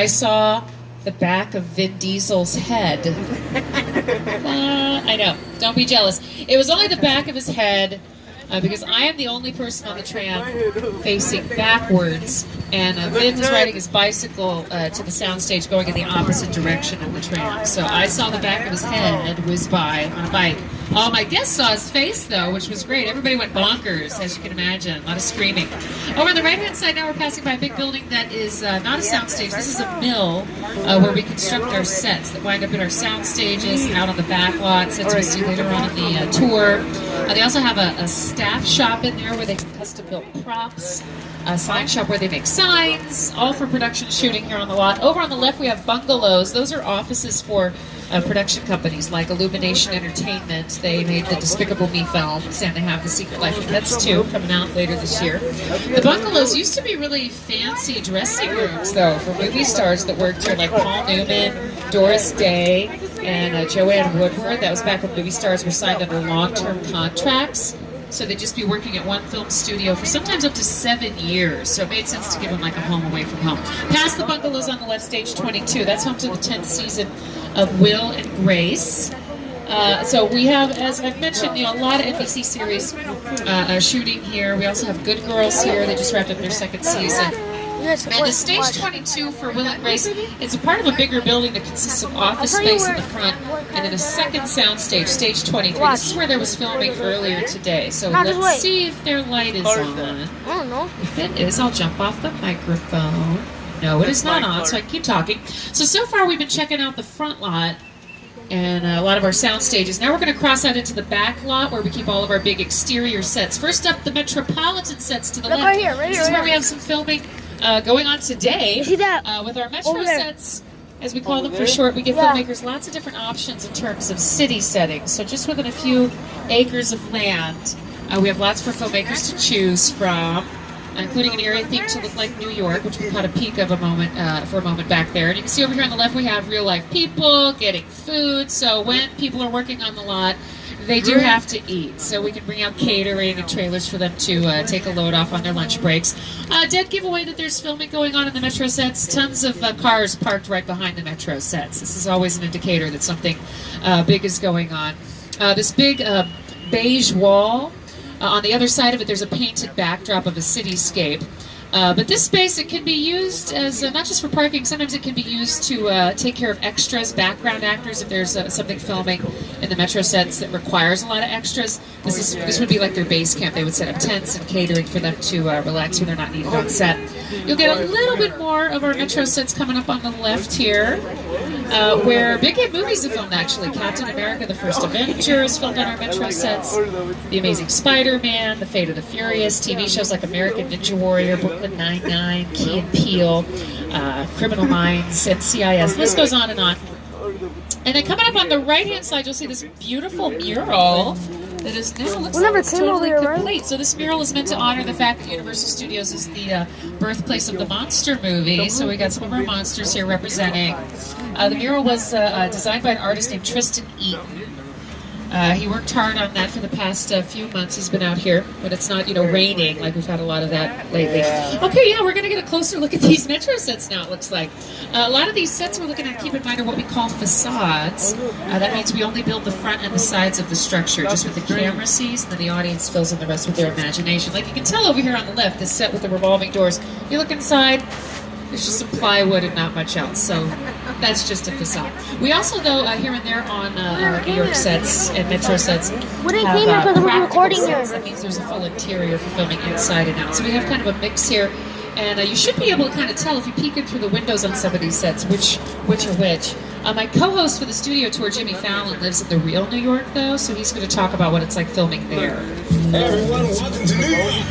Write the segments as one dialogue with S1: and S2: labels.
S1: I saw the back of Vin Diesel's head. I know, don't be jealous. It was only the back of his head because I am the only person on the tram facing backwards, and Vin was riding his bicycle to the soundstage going in the opposite direction of the tram. So I saw the back of his head whiz by on a bike. All my guests saw his face, though, which was great. Everybody went bonkers, as you can imagine. A lot of screaming. Over on the right-hand side now, we're passing by a big building that is not a soundstage. This is a mill where we construct our sets that wind up in our sound stages and out on the back lot, sets we see later on in the tour. They also have a staff shop in there where they can custom-build props, a sign shop where they make signs, all for production shooting here on the lot. Over on the left, we have bungalows. Those are offices for production companies like Illumination Entertainment. They made the Despicable Me films, and they have The Secret Life of Pets 2 coming out later this year. The bungalows used to be really fancy dressing rooms, though, for movie stars that worked here, like Paul Newman, Doris Day, and Joanne Woodward. That was back when movie stars were signed under long-term contracts. So they'd just be working at one film studio for sometimes up to 7 years. So it made sense to give them like a home away from home. Past the bungalows on the left, stage 22. That's home to the 10th season of Will and Grace. So we have, as I've mentioned, a lot of NBC series shooting here. We also have Good Girls here. They just wrapped up their second season. And the stage 22 for Will and Grace is a part of a bigger building that consists of office space in the front and then a second sound stage, stage 23. This is where there was filming earlier today. So let's see if their light is on.
S2: I don't know.
S1: If it is, I'll jump off the microphone. No, it is not on, so I can keep talking. So far we've been checking out the front lot and a lot of our sound stages. Now we're going to cross out into the back lot where we keep all of our big exterior sets. First up, the Metropolitan sets to the left.
S2: Right here, right here.
S1: This is where we have some filming going on today
S2: see that?
S1: with our Metro sets, as we call them for short. We give filmmakers lots of different options in terms of city settings. So just within a few acres of land, we have lots for filmmakers to choose from, including an area themed to look like New York, which we caught a peek of for a moment back there. And you can see over here on the left we have real life people getting food. So when people are working on the lot, they do have to eat, so we can bring out catering and trailers for them to take a load off on their lunch breaks. Dead giveaway that there's filming going on in the Metro sets. Tons of cars parked right behind the Metro sets. This is always an indicator that something big is going on. This big beige wall, on the other side of it there's a painted backdrop of a cityscape. But this space, it can be used as not just for parking, sometimes it can be used to take care of extras, background actors, if there's something filming in the Metro sets that requires a lot of extras. This would be like their base camp. They would set up tents and catering for them to relax when they're not needed on set. You'll get a little bit more of our Metro sets coming up on the left here, where big hit movies are filmed actually. Captain America, The First Avenger is filmed on our Metro sets. The Amazing Spider-Man, The Fate of the Furious, TV shows like American Ninja Warrior, Brooklyn Nine-Nine, Key and Peele, Criminal Minds, NCIS. The list goes on and on. And then coming up on the right-hand side, you'll see this beautiful mural that is now looks like it's totally complete. So this mural is meant to honor the fact that Universal Studios is the birthplace of the monster movie. So we got some of our monsters here representing. The mural was designed by an artist named Tristan Eaton. He worked hard on that for the past few months. He's been out here, but it's not, raining like we've had a lot of that lately. Okay, yeah, we're going to get a closer look at these Metro sets now, it looks like. A lot of these sets we're looking at, keep in mind, are what we call facades. That means we only build the front and the sides of the structure, just what the camera sees, and then the audience fills in the rest with their imagination. Like you can tell over here on the left, this set with the revolving doors. You look inside, there's just some plywood and not much else, so that's just a facade. We also, though, here and there on New York sets and Metro sets, have practical sets. That means there's a full interior for filming inside and out. So we have kind of a mix here, and you should be able to kind of tell if you peek in through the windows on some of these sets which are which. My co-host for the studio tour, Jimmy Fallon, lives in the real New York, though, so he's going to talk about what it's like filming there.
S3: Hey everyone, welcome to New York.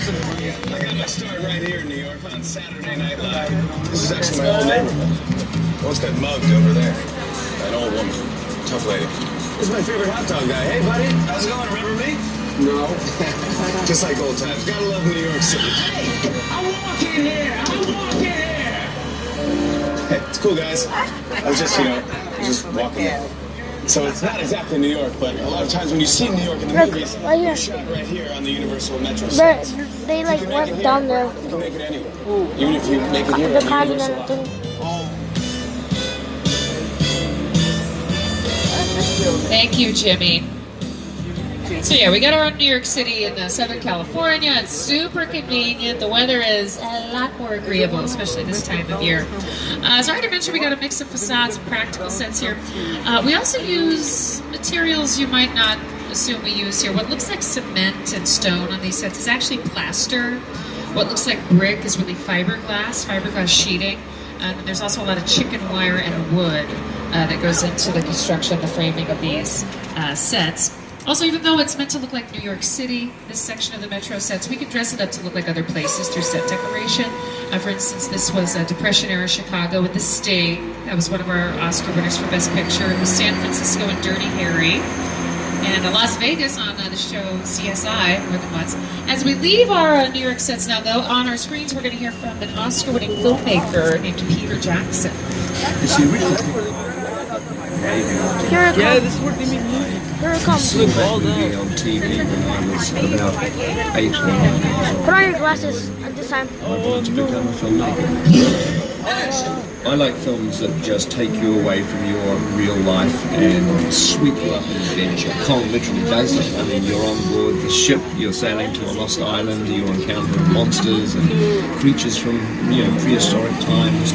S3: I got my start right here in New York on Saturday Night Live. This is actually my old neighborhood. Once got mugged over there. An old woman. Tough lady. This is my favorite hot dog guy. Hey buddy, how's it going? Remember me? No. Just like old times. Gotta love New York City. Hey, I'm walking here! I'm walking here! Hey, it's cool guys. I was just walking in. So it's not exactly New York, but a lot of times when you see New York in the movies, you're shot right here on the Universal Metro set.
S2: They went down there.
S3: You can make it anywhere. Even if you make it here on the Universal lot.
S1: Thank you, Jimmy. So yeah, we got our own New York City in Southern California. It's super convenient. The weather is a lot more agreeable, especially this time of year. As I already mentioned, we got a mix of facades and practical sets here. We also use materials you might not assume we use here. What looks like cement and stone on these sets is actually plaster. What looks like brick is really fiberglass sheeting. There's also a lot of chicken wire and wood that goes into the construction, the framing of these sets. Also, even though it's meant to look like New York City, this section of the Metro sets, we can dress it up to look like other places through set decoration. For instance, this was Depression-era Chicago with The Sting. That was one of our Oscar winners for Best Picture. It was San Francisco and Dirty Harry. And Las Vegas on the show CSI more than once. As we leave our New York sets now, though, on our screens we're going to hear from an Oscar-winning filmmaker named Peter Jackson.
S2: It's the original.
S4: Here it
S2: Yeah,
S4: comes.
S2: this is what they make movies.
S4: Here it comes.
S2: Slip all
S3: Movie
S2: down.
S3: on TV when I was about 8 or 9 years old.
S4: Put on your glasses at this time.
S3: I wanted to become a filmmaker. I like films that just take you away from your real life and sweep you up in adventure. Kong literally does it. I mean, you're on board the ship, you're sailing to a lost island, you're encountering monsters and creatures from, prehistoric times.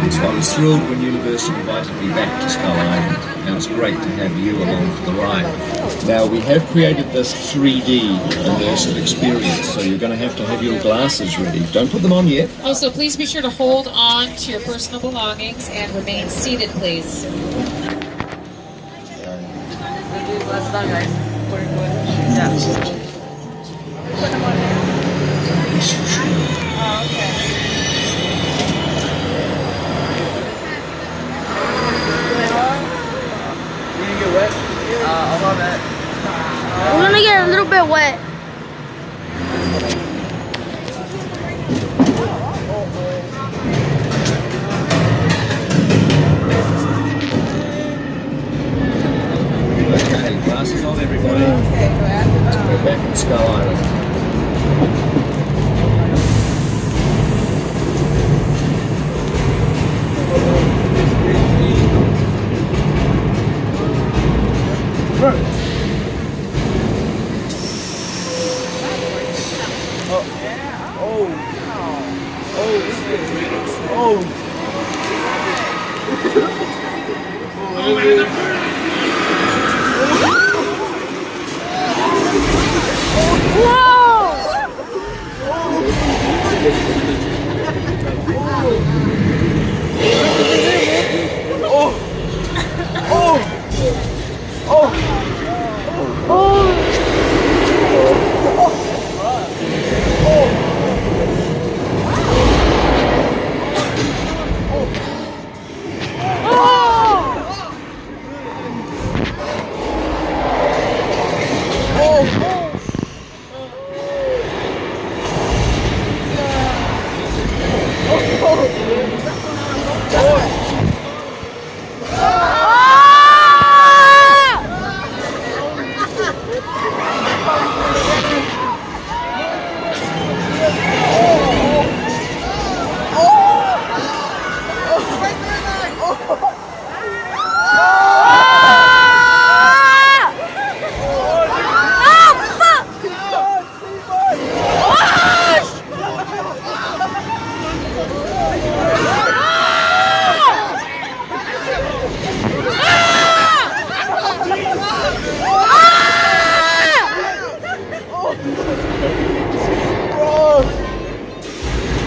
S3: So I was thrilled when Universal invited me back to Skull Island, and it's great to have you along for the ride. Now, we have created this 3D immersive experience, so you're going to have your glasses ready. Don't put them on yet.
S1: Also, please be sure to hold on to your personal belongings and remain seated, please.
S5: Last time, guys. Yeah.
S4: We're gonna get a little bit wet.
S3: Okay, glasses on, everybody. We're back at Skull Island.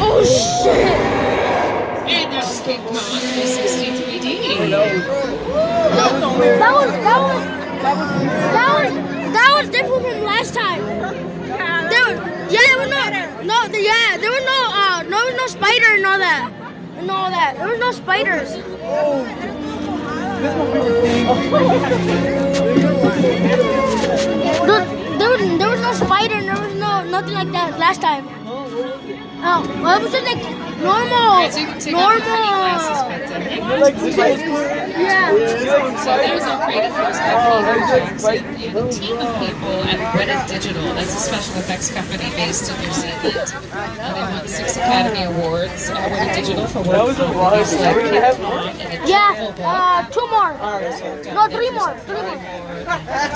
S4: Oh shit!
S1: And that was King Kong 363D.
S4: That was different from last time. There was no spider and all that. And all that. There was no spiders. There was no spider and there was nothing like that last time. Oh, what was it like? Normal.
S1: Alright, so you can take off your honey glasses, but hang on to those.
S4: Yeah.
S1: So that was all created for us by Peter Jackson and a team of people at Reddit Digital. That's a special effects company based in New Zealand. They won 6 Academy Awards at Reddit Digital for work on movies like King Kong and The Jungle
S4: Yeah.
S1: Book.
S4: 2 more. No, 3 more. 3 more.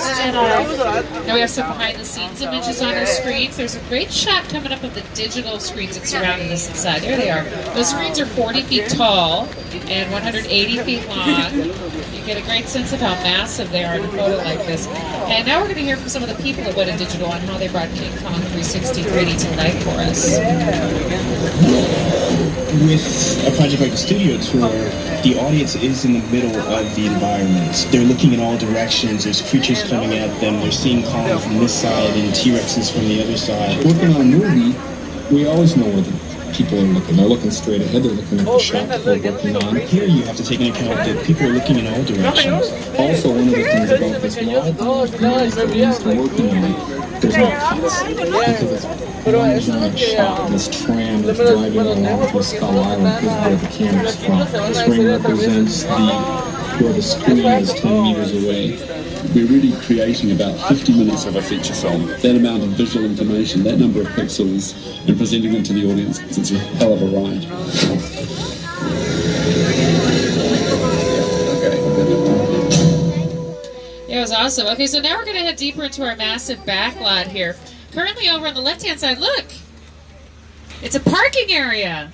S1: Jedi. Now we have some behind the scenes images on our screens. There's a great shot coming up of the digital screens that surrounded us inside. There they are. Those screens are 40 feet tall and 180 feet long. You get a great sense of how massive they are in a photo like this. And now we're going to hear from some of the people at Weta Digital on how they brought King Kong 360 3D to life for us.
S2: With a project like the Studio Tour, the audience is in the middle of the environment. They're looking in all directions. There's creatures coming at them. They're seeing Kong from this side and T-Rexes from the other side.
S6: Working on a movie, we always know where the people are looking. They're looking straight ahead. They're looking at the shot that we're working on.
S2: Here you have to take into account that people are looking in all directions.
S6: Also, one of the things about this wall that we used to working on, there's no cuts. Because it's one giant shot. This tram that's driving along from Skull Island is where the camera's from. This ring represents where the screen is 10 meters away.
S7: We're really creating about 50 minutes of a feature film. That amount of visual information, that number of pixels, and presenting them to the audience, it's a hell of a ride.
S1: It was awesome. Okay, so now we're going to head deeper into our massive backlot here. Currently over on the left-hand side, look! It's a parking area!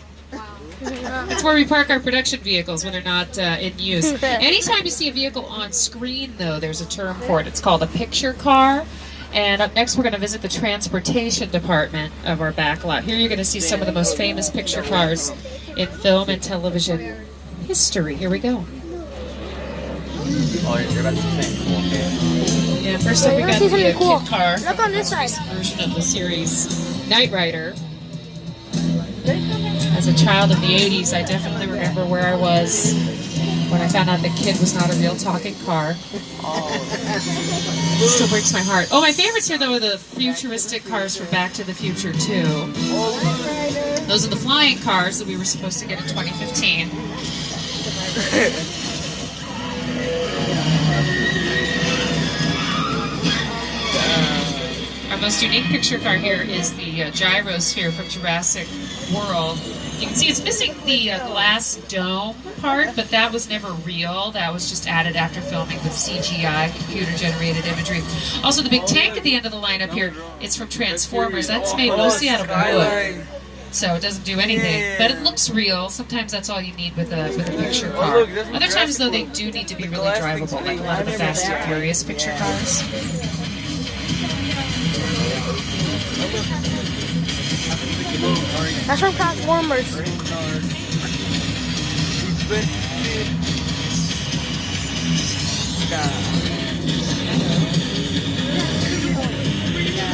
S1: That's where we park our production vehicles when they're not in use. Anytime you see a vehicle on screen, though, there's a term for it. It's called a picture car. And up next, we're going to visit the transportation department of our backlot. Here you're going to see some of the most famous picture cars in film and television history. Here we go. Yeah, first up we got the kid car.
S4: Look on this side.
S1: Version of the series Knight Rider. As a child of the 80s, I definitely remember where I was when I found out the kid was not a real talking car. Still breaks my heart. Oh, my favorites here, though, are the futuristic cars from Back to the Future 2. Those are the flying cars that we were supposed to get in 2015. Our most unique picture car here is the gyrosphere from Jurassic World. You can see it's missing the glass dome part, but that was never real. That was just added after filming with CGI, computer-generated imagery. Also, the big tank at the end of the lineup here, it's from Transformers. That's made mostly out of wood, so it doesn't do anything. But it looks real. Sometimes that's all you need with a picture car. Other times, though, they do need to be really drivable, like a lot of the Fast and Furious picture cars.
S4: That's from Transformers.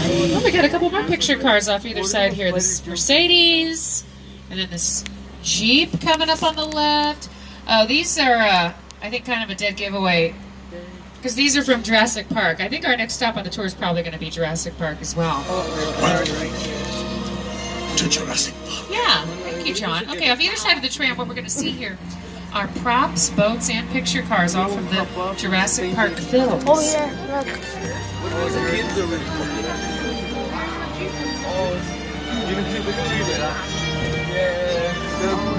S1: Oh, we got a couple more picture cars off either side here. This is Mercedes, and then this Jeep coming up on the left. Oh, these are, I think, kind of a dead giveaway, because these are from Jurassic Park. I think our next stop on the tour is probably going to be Jurassic Park as well.
S3: To Jurassic Park.
S1: Yeah, thank you, John. Okay, off either side of the tram, what we're going to see here are props, boats, and picture cars, all from the Jurassic Park films.
S4: Oh yeah, look.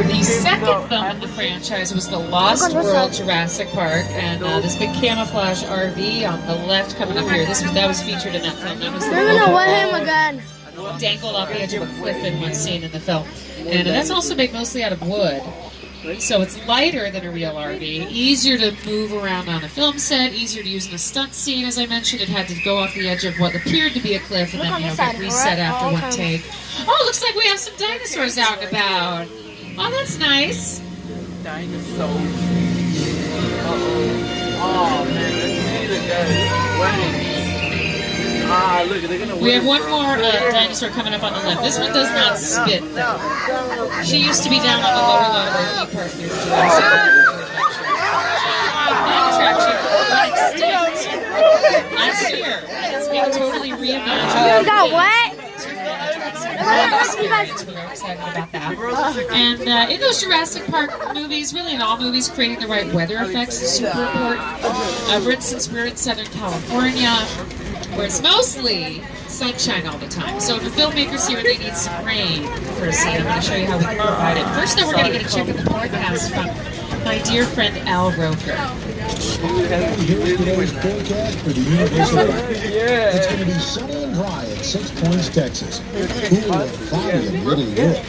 S1: The second film in the franchise was The Lost World Jurassic Park, and this big camouflage RV on the left coming up here. That was featured in that film. That was the
S4: No, what him again?
S1: dangled off the edge of a cliff in one scene in the film. And that's also made mostly out of wood. So it's lighter than a real RV, easier to move around on a film set, easier to use in a stunt scene. As I mentioned, it had to go off the edge of what appeared to be a cliff and then get reset after one take. Oh, looks like we have some dinosaurs out and about. Oh, that's nice.
S5: Dinosaurs. Oh man, let's see the guy. Look, they're gonna.
S1: We have one more dinosaur coming up on the left. This one does not spit, though. She used to be down on the lower level of the park near Jurassic Park. Attraction got extinct last year. It's being totally reimagined.
S4: You got what?
S1: So we're excited about that. And in those Jurassic Park movies, really in all movies, creating the right weather effects is super important. For instance, we're in Southern California, where it's mostly sunshine all the time. So if the filmmakers here, they need some rain for a scene. I'm going to show you how we can provide it. First, though, we're going to get a check of the forecast from my dear friend Al Roker.
S8: Here's today's forecast for the University of Iowa. It's going to be sunny and dry at 6 Points, Texas. Cool and cloudy in Little York.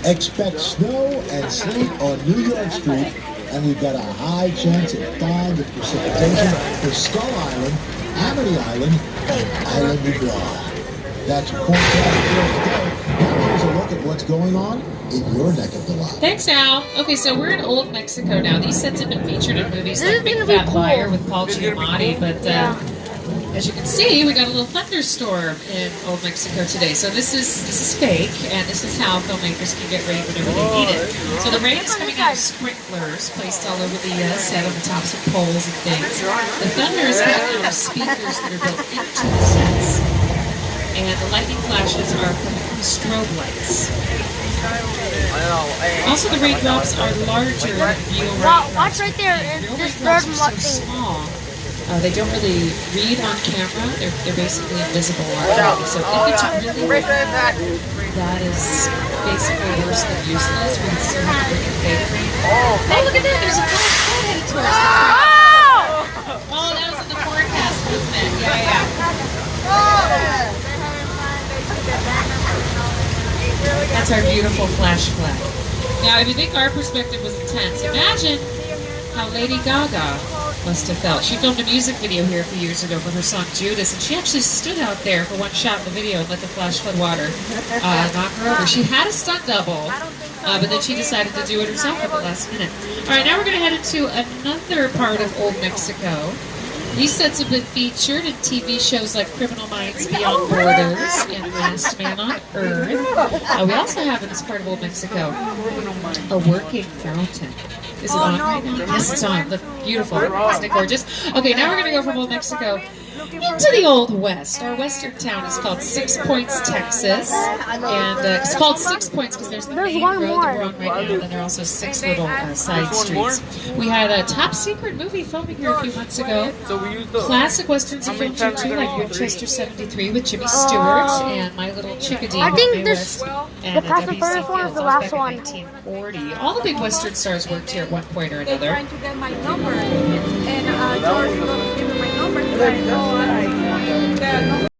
S8: Expect snow and sleet on New York Street, and we've got a high chance of fog and precipitation for Skull Island, Amity Island, and Island of Blah. That's your forecast for today. Now here's a look at what's going on in your neck of the line.
S1: Thanks, Al. Okay, so we're in Old Mexico now. These sets have been featured in movies like Big
S4: gonna be
S1: Fat
S4: cool.
S1: Liar with Paul Giamatti, but as you can see, we got a little thunderstorm in Old Mexico today. So this is fake, and this is how filmmakers can get rain whenever they need it. So the rain is coming out of sprinklers placed all over the set on the tops of poles and things. The thunder is coming out of speakers that are built into the sets. And the lightning flashes are from strobe lights. Also, the raindrops are larger than real raindrops.
S4: Watch right there.
S1: Real
S4: This
S1: raindrops
S4: third
S1: are so
S4: thing.
S1: small. They don't really read on camera. They're basically invisible already. So if it's really wet, that is basically worse than useless. We can still have to make it fake rain. Oh, look at that! There's a flash flood headed towards us. Oh, that was in the forecast, wasn't it? Yeah. That's our beautiful flash flood. Now, if you think our perspective was intense, imagine how Lady Gaga must have felt. She filmed a music video here a few years ago for her song Judas, and she actually stood out there for one shot in the video and let the flash flood water knock her over. She had a stunt double, but then she decided to do it herself at the last minute. All right, now we're going to head into another part of Old Mexico. These sets have been featured in TV shows like Criminal Minds Beyond Borders and Last Man on Earth. We also have in this part of Old Mexico a working fountain. Is it on right now? Yes, it's on. Look, beautiful. Isn't it gorgeous? Okay, now we're going to go from Old Mexico into the Old West. Our western town is called 6 Points, Texas. And it's called 6 Points because there's the main road that we're on right now, and there are also 6 little side streets. We had a top secret movie filming here a few months ago. Classic westerns are filmed here too, like Winchester 73 with Jimmy Stewart and My Little Chickadee.
S4: I think
S1: Mae
S4: this-
S1: West,
S4: the
S1: and
S4: Fast and
S1: W.C.
S4: Furious one is
S1: Fields
S4: the
S1: back
S4: last
S1: in
S4: one.
S1: 1940. All the big western stars worked here at one point or another.
S9: Trying to get my number, and George was giving my number. He's like, no,